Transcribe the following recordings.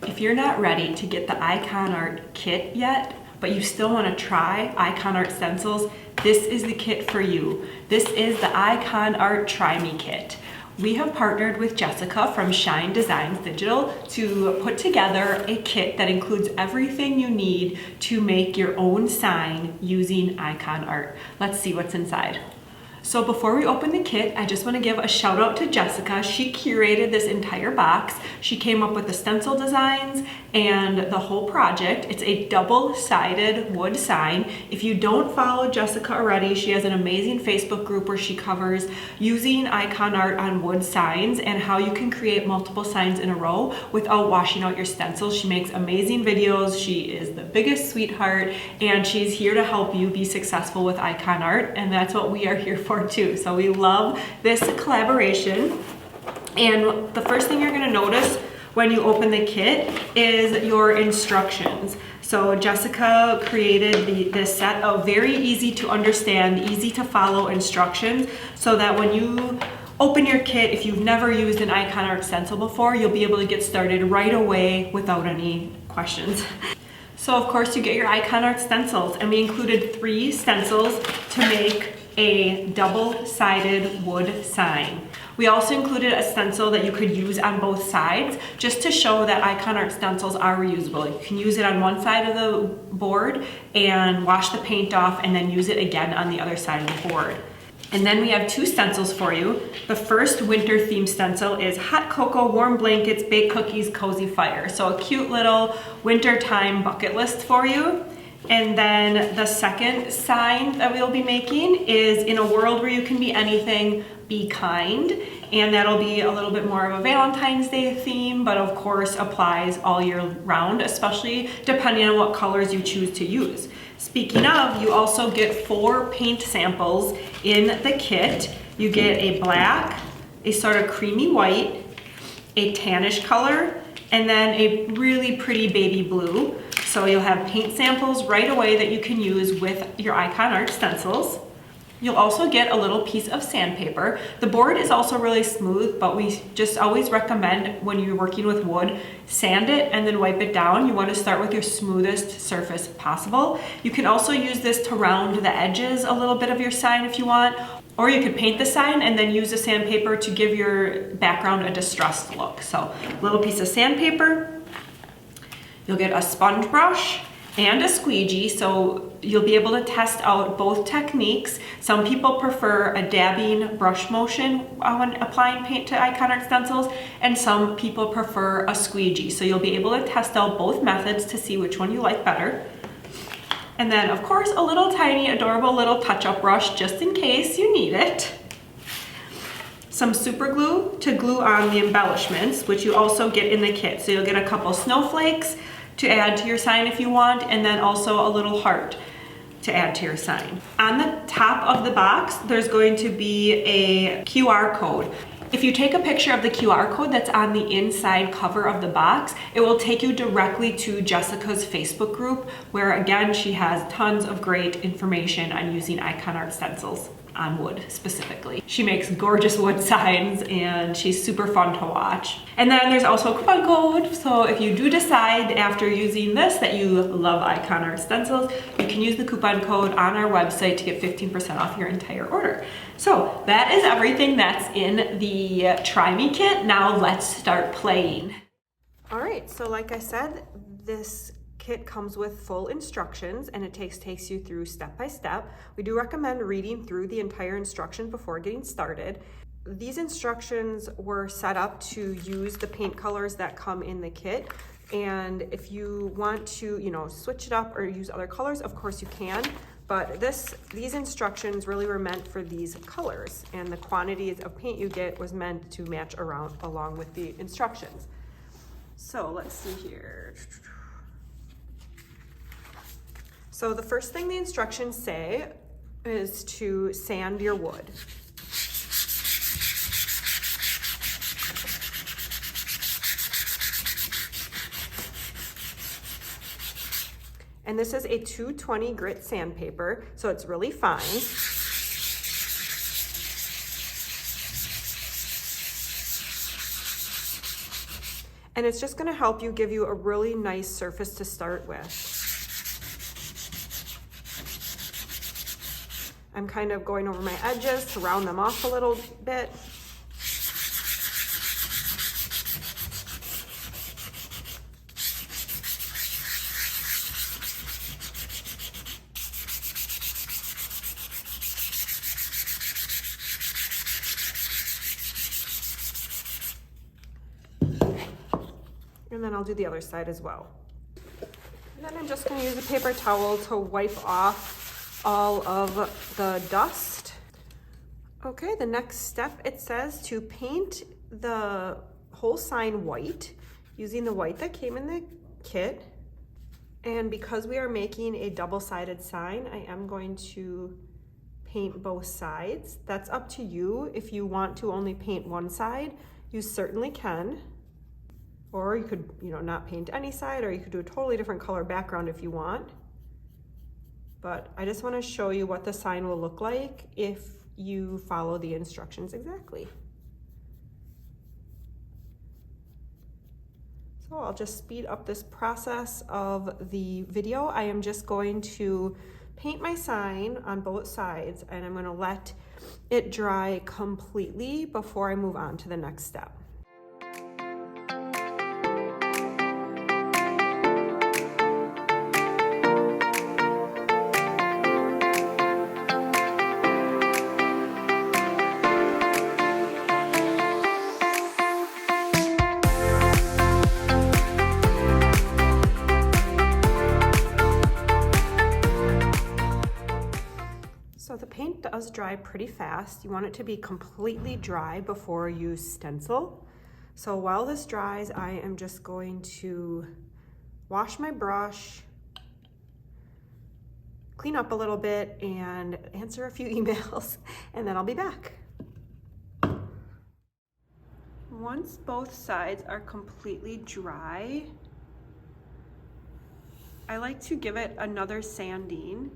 If you're not ready to get the Ikonart kit yet, but you still want to try Ikonart stencils, this is the kit for you. This is the Ikonart Try-Me Kit. We have partnered with Jessica from Shine Designs Digital to put together a kit that includes everything you need to make your own sign using Ikonart. Let's see what's inside. So before we open the kit, I just want to give a shout out to Jessica. She curated this entire box. She came up with the stencil designs and the whole project. It's a double-sided wood sign. If you don't follow Jessica already, she has an amazing Facebook group where she covers using Ikonart on wood signs and how you can create multiple signs in a row without washing out your stencils. She makes amazing videos. She is the biggest sweetheart, and she's here to help you be successful with Ikonart, and that's what we are here for too. So we love this collaboration. And the first thing you're going to notice when you open the kit is your instructions. So Jessica created this set of very easy to understand, easy to follow instructions so that when you open your kit, if you've never used an Ikonart stencil before, you'll be able to get started right away without any questions. So of course you get your Ikonart stencils, and we included 3 stencils to make a double-sided wood sign. We also included a stencil that you could use on both sides just to show that Ikonart stencils are reusable. You can use it on one side of the board and wash the paint off and then use it again on the other side of the board. And then we have 2 stencils for you. The first winter theme stencil is hot cocoa, warm blankets, baked cookies, cozy fire. So a cute little wintertime bucket list for you. And then the second sign that we'll be making is in a world where you can be anything, be kind. And that'll be a little bit more of a Valentine's Day theme, but of course applies all year round, especially depending on what colors you choose to use. Speaking of, you also get 4 paint samples in the kit. You get a black, a sort of creamy white, a tannish color, and then a really pretty baby blue. So you'll have paint samples right away that you can use with your Ikonart stencils. You'll also get a little piece of sandpaper. The board is also really smooth, but we just always recommend when you're working with wood, sand it and then wipe it down. You want to start with your smoothest surface possible. You can also use this to round the edges a little bit of your sign if you want, or you could paint the sign and then use the sandpaper to give your background a distressed look. So a little piece of sandpaper. You'll get a sponge brush and a squeegee, so you'll be able to test out both techniques. Some people prefer a dabbing brush motion when applying paint to Ikonart stencils, and some people prefer a squeegee. So you'll be able to test out both methods to see which one you like better. And then of course a little tiny adorable little touch-up brush just in case you need it. Some super glue to glue on the embellishments, which you also get in the kit. So you'll get a couple snowflakes to add to your sign if you want, and then also a little heart to add to your sign. On the top of the box, there's going to be a QR code. If you take a picture of the QR code that's on the inside cover of the box, it will take you directly to Jessica's Facebook group, where again, she has tons of great information on using Ikonart stencils on wood specifically. She makes gorgeous wood signs and she's super fun to watch. And then there's also a coupon code, so if you do decide after using this that you love Ikonart stencils, you can use the coupon code on our website to get 15% off your entire order. So that is everything that's in the Try Me Kit. Now let's start playing. All right, so like I said, this kit comes with full instructions and it takes you through step by step. We do recommend reading through the entire instruction before getting started. These instructions were set up to use the paint colors that come in the kit, and if you want to, switch it up or use other colors, of course you can. But these instructions really were meant for these colors, and the quantities of paint you get was meant to match along with the instructions. So let's see here. So the first thing the instructions say is to sand your wood. And this is a 220 grit sandpaper, so it's really fine. And it's just gonna help you, give you a really nice surface to start with. I'm kind of going over my edges to round them off a little bit. And then I'll do the other side as well. And then I'm just gonna use a paper towel to wipe off all of the dust. Okay, the next step, it says to paint the whole sign white using the white that came in the kit. And because we are making a double-sided sign, I am going to paint both sides. That's up to you. If you want to only paint one side, you certainly can. Or you could, not paint any side, or you could do a totally different color background if you want. But I just want to show you what the sign will look like if you follow the instructions exactly. So I'll just speed up this process of the video. I am just going to paint my sign on both sides, and I'm going to let it dry completely before I move on to the next step. So the paint does dry pretty fast. You want it to be completely dry before you stencil. So while this dries, I am just going to wash my brush, clean up a little bit, and answer a few emails, and then I'll be back. Once both sides are completely dry, I like to give it another sanding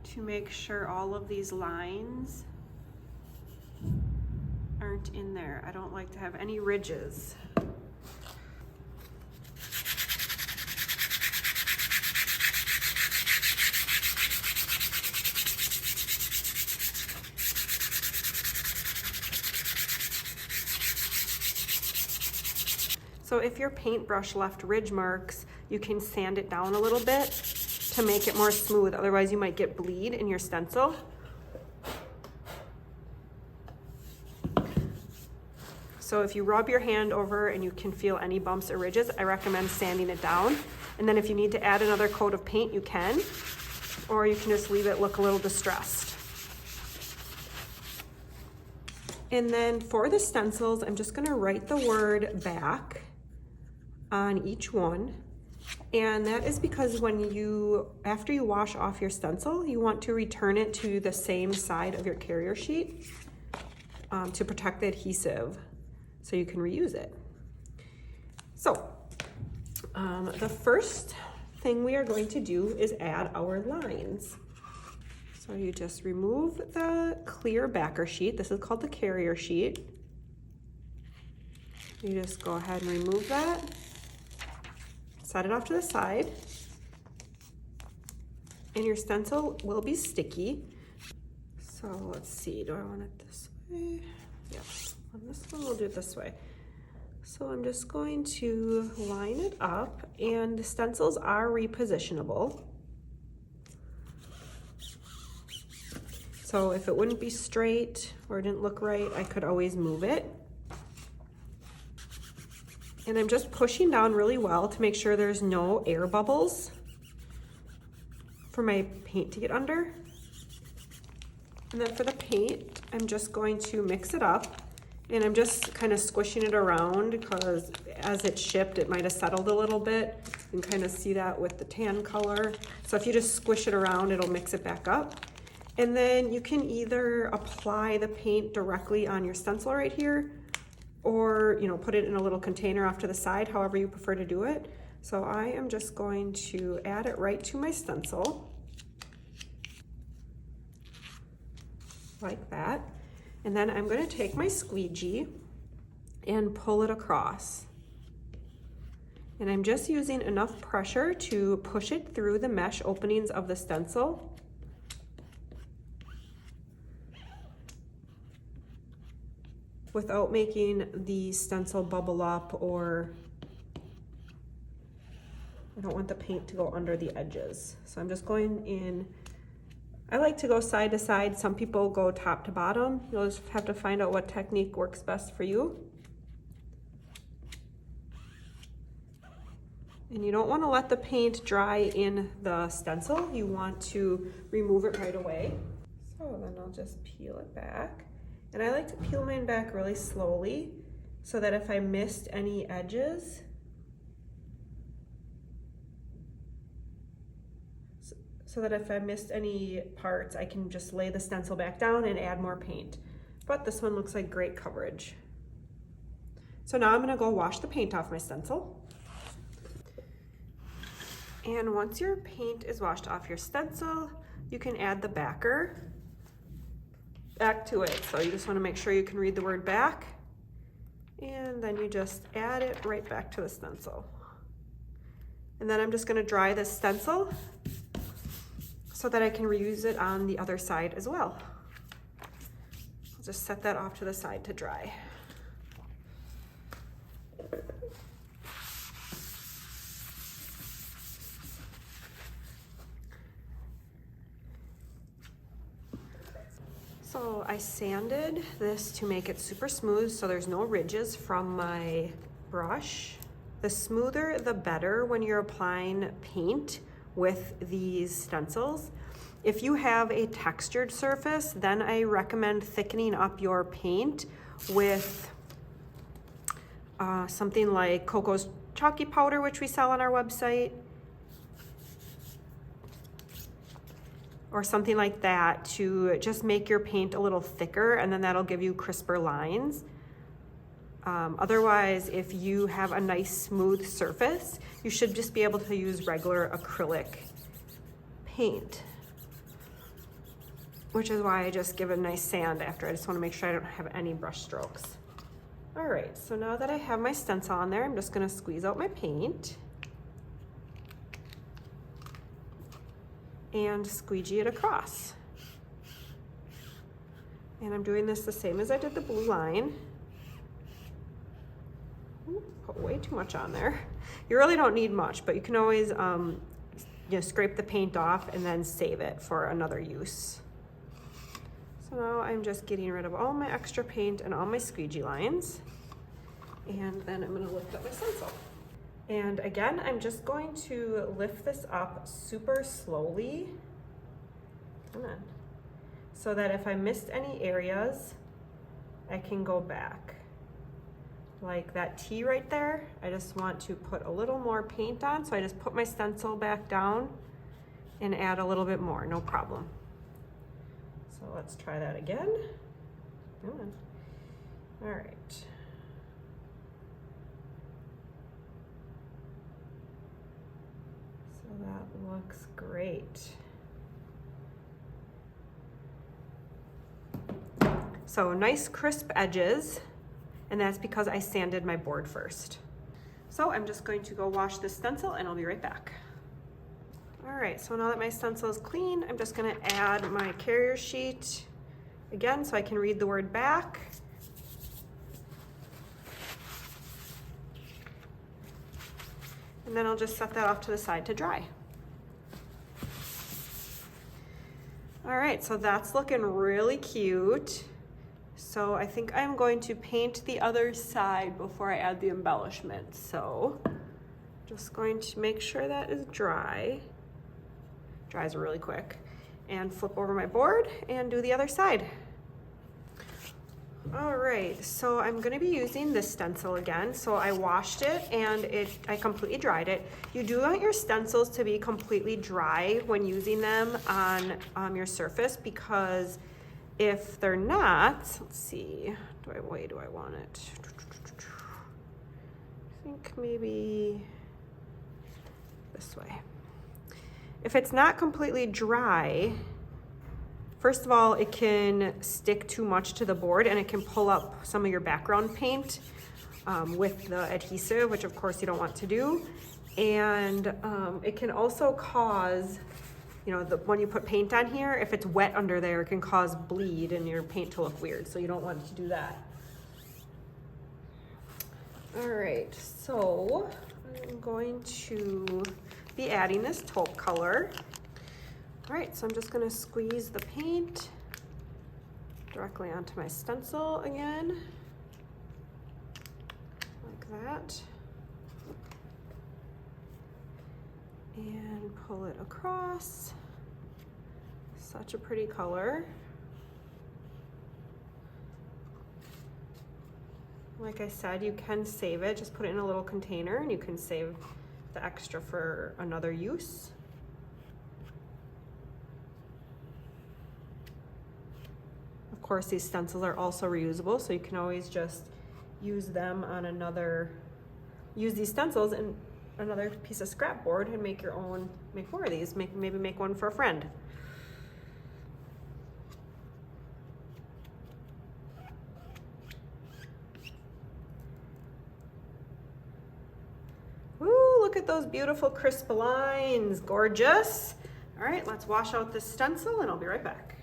to make sure all of these lines aren't in there. I don't like to have any ridges. So if your paintbrush left ridge marks, you can sand it down a little bit to make it more smooth. Otherwise you might get bleed in your stencil. So if you rub your hand over and you can feel any bumps or ridges, I recommend sanding it down. And then if you need to add another coat of paint, you can, or you can just leave it look a little distressed. And then for the stencils, I'm just gonna write the word back on each one. And that is because after you wash off your stencil, you want to return it to the same side of your carrier sheet to protect the adhesive so you can reuse it. So the first thing we are going to do is add our lines. So you just remove the clear backer sheet. This is called the carrier sheet. You just go ahead and remove that. Set it off to the side, and your stencil will be sticky. So let's see, do I want it this way? Yes, on this one we'll do it this way. So I'm just going to line it up, and the stencils are repositionable. So if it wouldn't be straight or didn't look right, I could always move it. And I'm just pushing down really well to make sure there's no air bubbles for my paint to get under. And then for the paint, I'm just going to mix it up, and I'm just kind of squishing it around because as it shipped, it might have settled a little bit. You can kind of see that with the tan color. So if you just squish it around, it'll mix it back up. And then you can either apply the paint directly on your stencil right here, or put it in a little container off to the side, however you prefer to do it. So I am just going to add it right to my stencil, like that. And then I'm going to take my squeegee and pull it across. And I'm just using enough pressure to push it through the mesh openings of the stencil. Without making the stencil bubble up, or I don't want the paint to go under the edges. So I'm just going in. I like to go side to side. Some people go top to bottom. You'll just have to find out what technique works best for you. And you don't want to let the paint dry in the stencil. You want to remove it right away. So then I'll just peel it back. And I like to peel mine back really slowly so that if I missed any edges, parts, I can just lay the stencil back down and add more paint. But this one looks like great coverage. So now I'm gonna go wash the paint off my stencil. And once your paint is washed off your stencil, you can add the backer back to it. So you just want to make sure you can read the word back, and then you just add it right back to the stencil. And then I'm just going to dry this stencil so that I can reuse it on the other side as well. I'll just set that off to the side to dry. So I sanded this to make it super smooth so there's no ridges from my brush. The smoother the better when you're applying paint with these stencils. If you have a textured surface, then I recommend thickening up your paint with something like Coco's Chalky Powder, which we sell on our website, or something like that, to just make your paint a little thicker, and then that'll give you crisper lines. Otherwise, if you have a nice smooth surface, you should just be able to use regular acrylic paint, which is why I just give it a nice sand after. I just want to make sure I don't have any brush strokes. All right, so now that I have my stencil on there, I'm just going to squeeze out my paint and squeegee it across. And I'm doing this the same as I did the blue line. Ooh, put way too much on there. You really don't need much, but you can always scrape the paint off and then save it for another use. So now I'm just getting rid of all my extra paint and all my squeegee lines. And then I'm gonna lift up my stencil. And again, I'm just going to lift this up super slowly. Come on. So that if I missed any areas, I can go back. Like that T right there, I just want to put a little more paint on. So I just put my stencil back down and add a little bit more, no problem. So let's try that again. Come on. All right. So that looks great. So nice crisp edges, and that's because I sanded my board first. So I'm just going to go wash this stencil and I'll be right back. All right, so now that my stencil is clean, I'm just gonna add my carrier sheet again so I can read the word back. And then I'll just set that off to the side to dry. All right, so that's looking really cute. So I think I'm going to paint the other side before I add the embellishment. So just going to make sure that is dry. Dries really quick. And flip over my board and do the other side. All right, so I'm gonna be using this stencil again. So I washed it and I completely dried it. You do want your stencils to be completely dry when using them on your surface, because if they're not, let's see, way do I want it? I think maybe this way. If it's not completely dry, first of all, it can stick too much to the board and it can pull up some of your background paint. with the adhesive, which of course you don't want to do. And it can also cause, you know, when you put paint on here, if it's wet under there, it can cause bleed and your paint to look weird. So you don't want to do that. All right, so I'm going to be adding this taupe color. All right, so I'm just gonna squeeze the paint directly onto my stencil again, like that. And pull it across. Such a pretty color. Like I said, you can save it, just put it in a little container and you can save the extra for another use. Of course, these stencils are also reusable, so you can always just use them on use these stencils in another piece of scrap board and make more of these, maybe make one for a friend. Ooh, look at those beautiful crisp lines, gorgeous. All right, let's wash out this stencil and I'll be right back.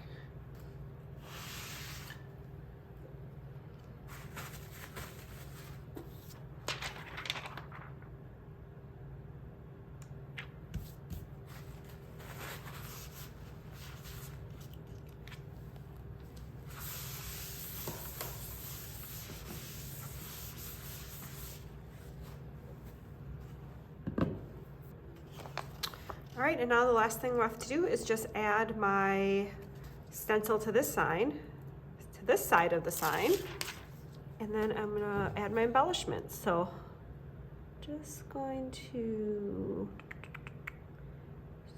All right, and now the last thing left to do is just add my stencil to this side of the sign, and then I'm gonna add my embellishments. So just going to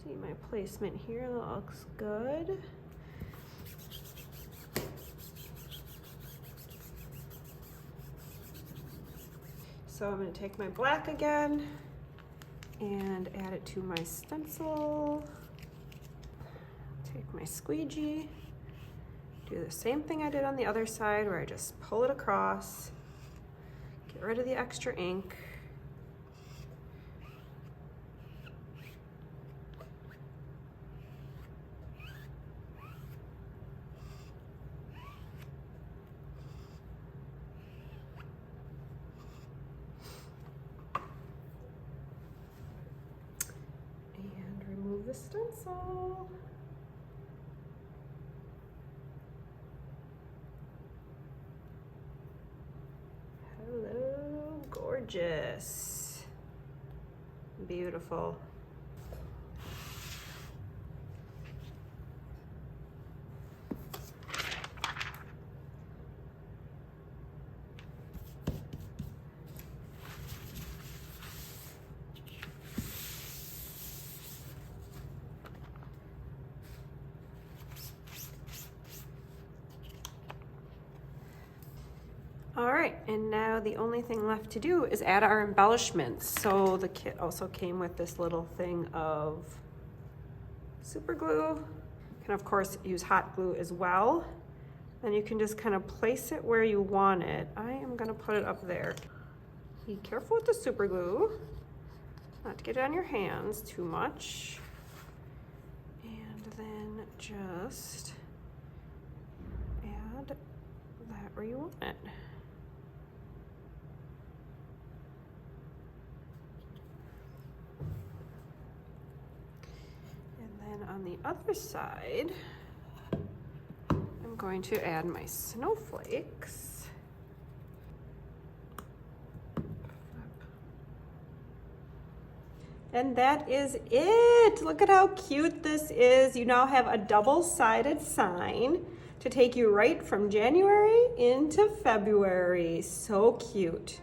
see my placement here, that looks good. So I'm gonna take my black again and add it to my stencil. Take my squeegee, do the same thing I did on the other side where I just pull it across, get rid of the extra ink. The stencil. Hello, gorgeous. Beautiful. All right, and now the only thing left to do is add our embellishments. So the kit also came with this little thing of super glue. You can of course use hot glue as well. And you can just kind of place it where you want it. I am gonna put it up there. Be careful with the super glue, not to get it on your hands too much. And then just add that where you want it. On the other side, I'm going to add my snowflakes. And that is it. Look at how cute this is. You now have a double-sided sign to take you right from January into February. So cute.